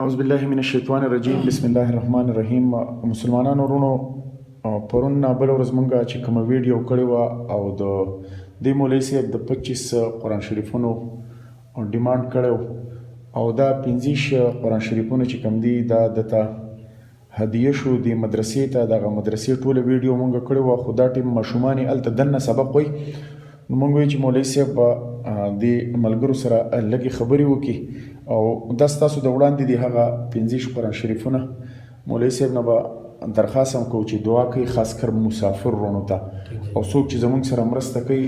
اعوذ بالله من الشیطان الرجیم بسم الله الرحمن الرحیم. مسلمانانو ورونو، پرون بل ورځ مونږه چې کومه ویډیو کړې وه او د دې مولوي صاحب د 25 قرآن شریفونو ډیمانډ کړی او دا 15 قرآن شریفونه چې کوم دي دا دته هدیه شو د مدرسې ته. دغه مدرسې ټوله ویډیو مونږ کړې وه، خو دا ټیم ماشومان یې هلته دننه سبق وایي. نو مونږ وایو چې مولوي صاحب د ملګرو سره لږې خبرې وکړي او دا ستاسو د وړاندې دي هغه 15 قرآن شریفونه. مولوي صاحب نه به درخواست هم کوو چې دعا کوي، خاص کر مسافر وروڼو ته او څوک چې زموږ سره مرسته کوي.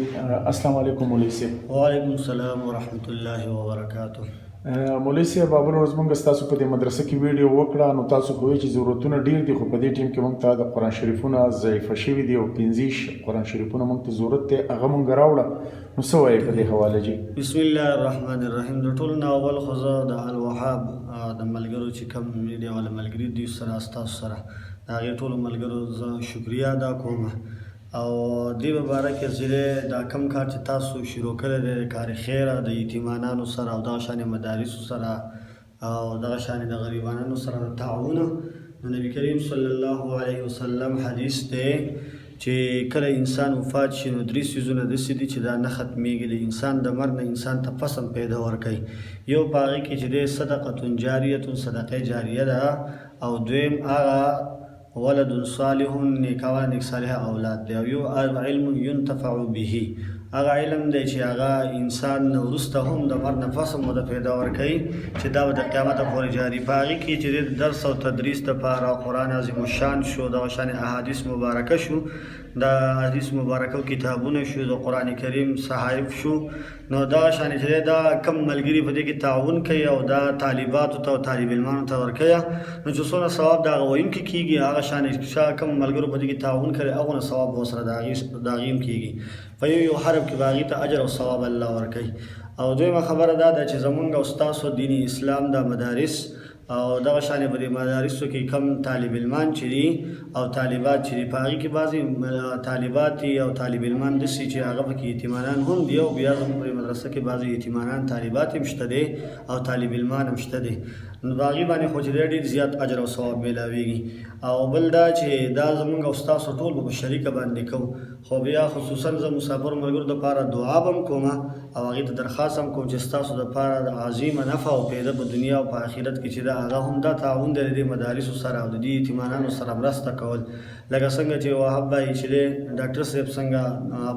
السلام علیکم مولوي صاحب. وعلیکم السلام ورحمت الله وبرکاته. مولوي صاحب بل ورځ موږ ستاسو په دې مدرسه کې ویډیو وکړه، نو تاسو خو وایئ چې ضرورتونه ډېر دي، خو په دې ټیم کې موږ ته د قرآن شریفونه ضعیفه شوي دي او 15 قرآن شریفونه موږ ته ضرورت دی، هغه موږ راوړه. نو څه وایې په دې حواله جي؟ بسم الله الرحمن الرحیم. د ټولو نه اول خو زه د الوهاب د ملګرو چې کوم میډیا والا ملګري دي سره ستاسو سره د هغې ټولو ملګرو زه شکریه ادا کوم او دې باره کې زه دا کم کار چې تاسو شروع کړی دی کار خیره د یتیمانانو سره او دغه شانې مدارسو سره او دغه شانې د غریبانانو سره د تعاون. د نبي کریم صلی الله علیه وسلم حدیث دی چې کله انسان وفات شي نو 3 څیزونه داسې دي چې دا نه ختمیږي. د انسان د مرګ نه انسان ته پس هم پیدا ورکوي. یو په هغې کې چې دی صدقة جاریة، صدقه جاریه ده، او دویم هغه ولد صالح، نیکه نیک صالح اولاد دی، او یو علم ينتفع به، هغه علم دی چې هغه انسان وروسته هم د مرګ نه پس هم د پیدا ورکوي چې دا به د قیامته پورې جاري. په هغې کې چې د درس او تدریس دپاره قرآن عظیم الشان شو، دغه شانې احادیث مبارکه شو، د احادیث مبارکه کتابونه شو، د قرآن کریم صحائف شو. نو دغه شانې چې دا کم ملګري په دې کې تعاون کوي او دا طالباتو ته او طالب علمانو ته ورکوي، نو چې څومره ثواب د هغه ویونکي کېږي، هغه شانې کم ملګرو په دې کې تعاون کوي هغونه ثواب به ورسره د هغې هم کېږي. په یو حرف کې به هغې ته اجر او ثواب الله ورکوي. او دویمه خبره دا ده چې زمونږ او ستاسو دین اسلام د مدارس او دغه شانې په دې مدارسو کې کم طالب علمان چې دي او طالبات چې دي، په هغې کې بعضې طالبات دي او طالب علمان داسې چې هغه پکې یتیمانان هم دي، او بیا زموږ په مدرسه کې بعضې یتیمانان طالبات هم شته دي او طالب علمان هم شته دي. نو په هغې باندې خو چې دی ډېر زیات اجر او ثواب میلاویږي. او بل دا چې دا زموږ او ستاسو ټول به په شریکه باندې کوو، خو بیا خصوصا زه مسافر ملګرو دپاره دعا به هم کوم او هغې ته درخواست هم کوم چې ستاسو دپاره د عظیمه نفع او پیده په دنیا او په آخرت کې چې دا هغه هم دا تعاون دی د دې مدارسو سره او د دې یتیمانانو سره مرسته کول. لکه څنګه چې وهاب بھائی چې دی ډاکټر صاحب څنګه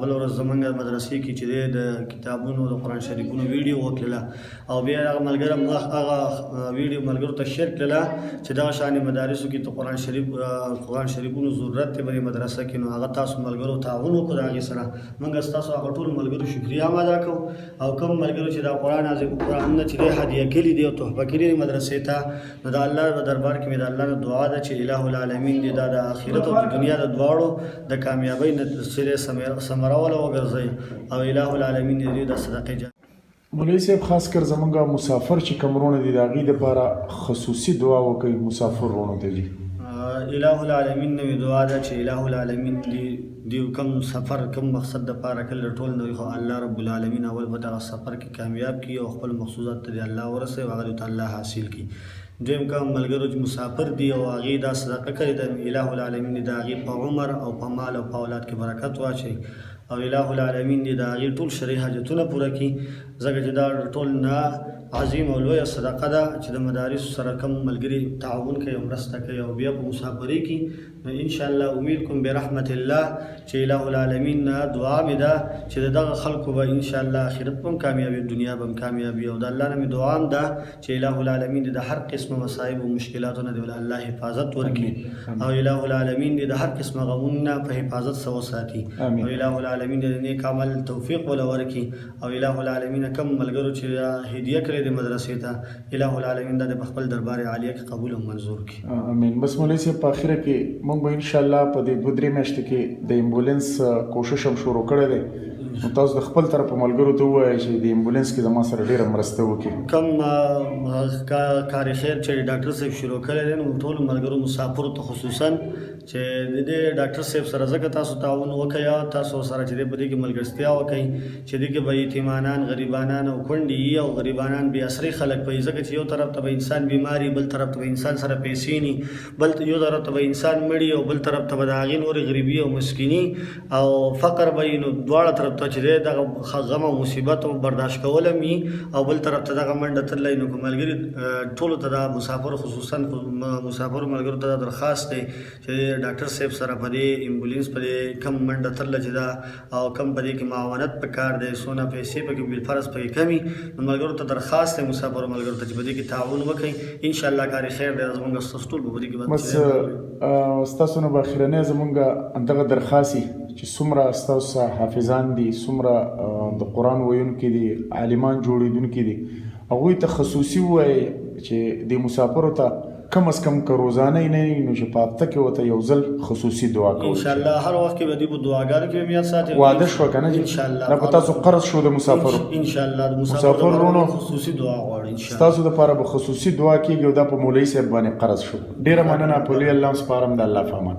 بل ورځ زموږ مدرسې کې چې دی د کتابونو د قرآن شریفونو ویډیو وکړله او بیا هغه ملګري هغه ویډیو ملګرو ته شیر کړله چې دغه شانې مدارسو کې ته قرآن شریفونو ضرورت دی په مدرسه کې، نو هغه تاسو ملګرو تعاون وکړو د هغې سره. موږ ستاسو هغه ټولو ملګرو شکریه هم ادا کوو او کوم ملګرو چې دا قرآن عظیم قرآنونه چې دی هدیه کړي دي او تحفه کړي دي مدرسې ته، نو د الله په دربار کې مې د الله نه دعا ده چې اله العالمین دې دا د آخرت او د دنیا د دواړو د کامیابۍ نتیجې ثمره وله وګرځوي او اله العالمین دې د صدقې جاریه. مولوي صاحب خاص کر زمونږ مسافر چې کوم وروڼه دي د هغې دپاره خصوصي دعا وکوي مسافر وروڼو ته جي. اله العالمین نوې دعا ده چې اله العالمین دې کم سفر کم مقصد دپاره کله ټول نوې، خو الله رب العالمین اول به دغه سفر کې کامیاب کړي او خپل مقصودات ته دې الله ورسوي او هغه ته الله حاصل کړي. دویم کوم ملګرو چې مسافر دي او هغې دا صدقه کړې ده، اله العالمین د هغې په عمر او په مال او په اولاد کې برکت واچوي او اله العالمین دې د هغې ټول شرعي حاجتونه پوره کړي، ځکه چې دا ټول نه عظیم او لویه صدقه ده چې د مدارسو سره کم ملګري تعاون کوي او مرسته کوي او بیا په مسافرۍ کې. نو انشاءالله امید کوم برحمت الله چې اله العالمین نه دعا مې ده چې د دغه خلکو به انشاءالله آخرت به هم کامیابي دنیا به هم کامیابي، او د الله نه مې دعا هم ده چې اله العالمین د هر قسمه مصایب او مشکلاتو نه دې الله حفاظت ورکړي او اله العالمین دې د هر قسمه غمونو نه په حفاظت سره وساتي او اله العالمین دې د نیک عمل توفیق وله ورکړي او اله العالمین کم ملګرو چې هدیه کړې د مدرسې ته اله العالمین دا د خپل دربار عالیه کې قبول او منظور کړي. امین. بس مولوي صاحب په اخره کې موږ به انشاءالله په دې 2-3 میاشتې کې د ایمبولینس کوشش هم شروع کړی دی نو تاسو د خپل طرف ملګرو ته ووایئ چې د امبولانس کې زما سره ډېره مرسته وکړي. کم کار خیر چې ډاکټر صاحب شروع کړی دی نو ټولو ملګرو مسافرو ته خصوصا چې د دې ډاکټر صاحب سره ځکه تاسو تعاون وکړئ تاسو سره چې په دې کې ملګرتیا وکړئ چې دې کې به یتیمانان غریبانان او کونډې او غریبانان بې اسرې خلک پي ځکه چې یو طرف ته به انسان بیماري بل طرف ته به انسان سره پیسې ني بل یو طرف ته به انسان مړي او بل طرف ته به د هغې نورې غریبي او مسکیني او فقر به وي نو دواړه طرف ته چې دی دغه غم او مصیبت برداشت کول هم وي او بل طرف ته دغه منډه تللی نو که ملګري ټولو ته دا مسافرو خصوصا مسافرو ملګرو ته دا درخواست دی چې ډاکټر صاحب سره په دې امبولانس په دې کم منډه تلله چې دا او کم په دې کې معاونت پکار دی څونه پیسې پکې بالفرض پکې کمي نو ملګرو ته درخواست دی مسافرو ملګرو ته چې په دې کې تعاون وکړئ انشاءالله کار خیر دی زموږ ستاسو ټول به په دې کې بس ستاسو نه به اخرنی زموږ دغه درخواست چې څومره ستاسو حافظان دي څومره د قرآن ویونکي دي عالمان جوړېدونکي دي هغوی ته خصوصي ووایئ چې د مسافرو ته کم از کم که روزانه نه نو چې په هفته کې ورته یو ځل خصوصي دعا کوئ انشاءالله هر وخت کې به دوی په دعاګانو کې به یاد ساتي واده شوه که نه انشاءالله دا په تاسو قرض شو د مسافرو انشاءالله د مسافر وروڼو خصوصي دعا غواړي انشاءالله ستاسو دپاره به خصوصي دعا کېږي او دا په مولوي صاحب باندې قرض شو. ډېره مننه په لوی الله سپارم د الله په امان.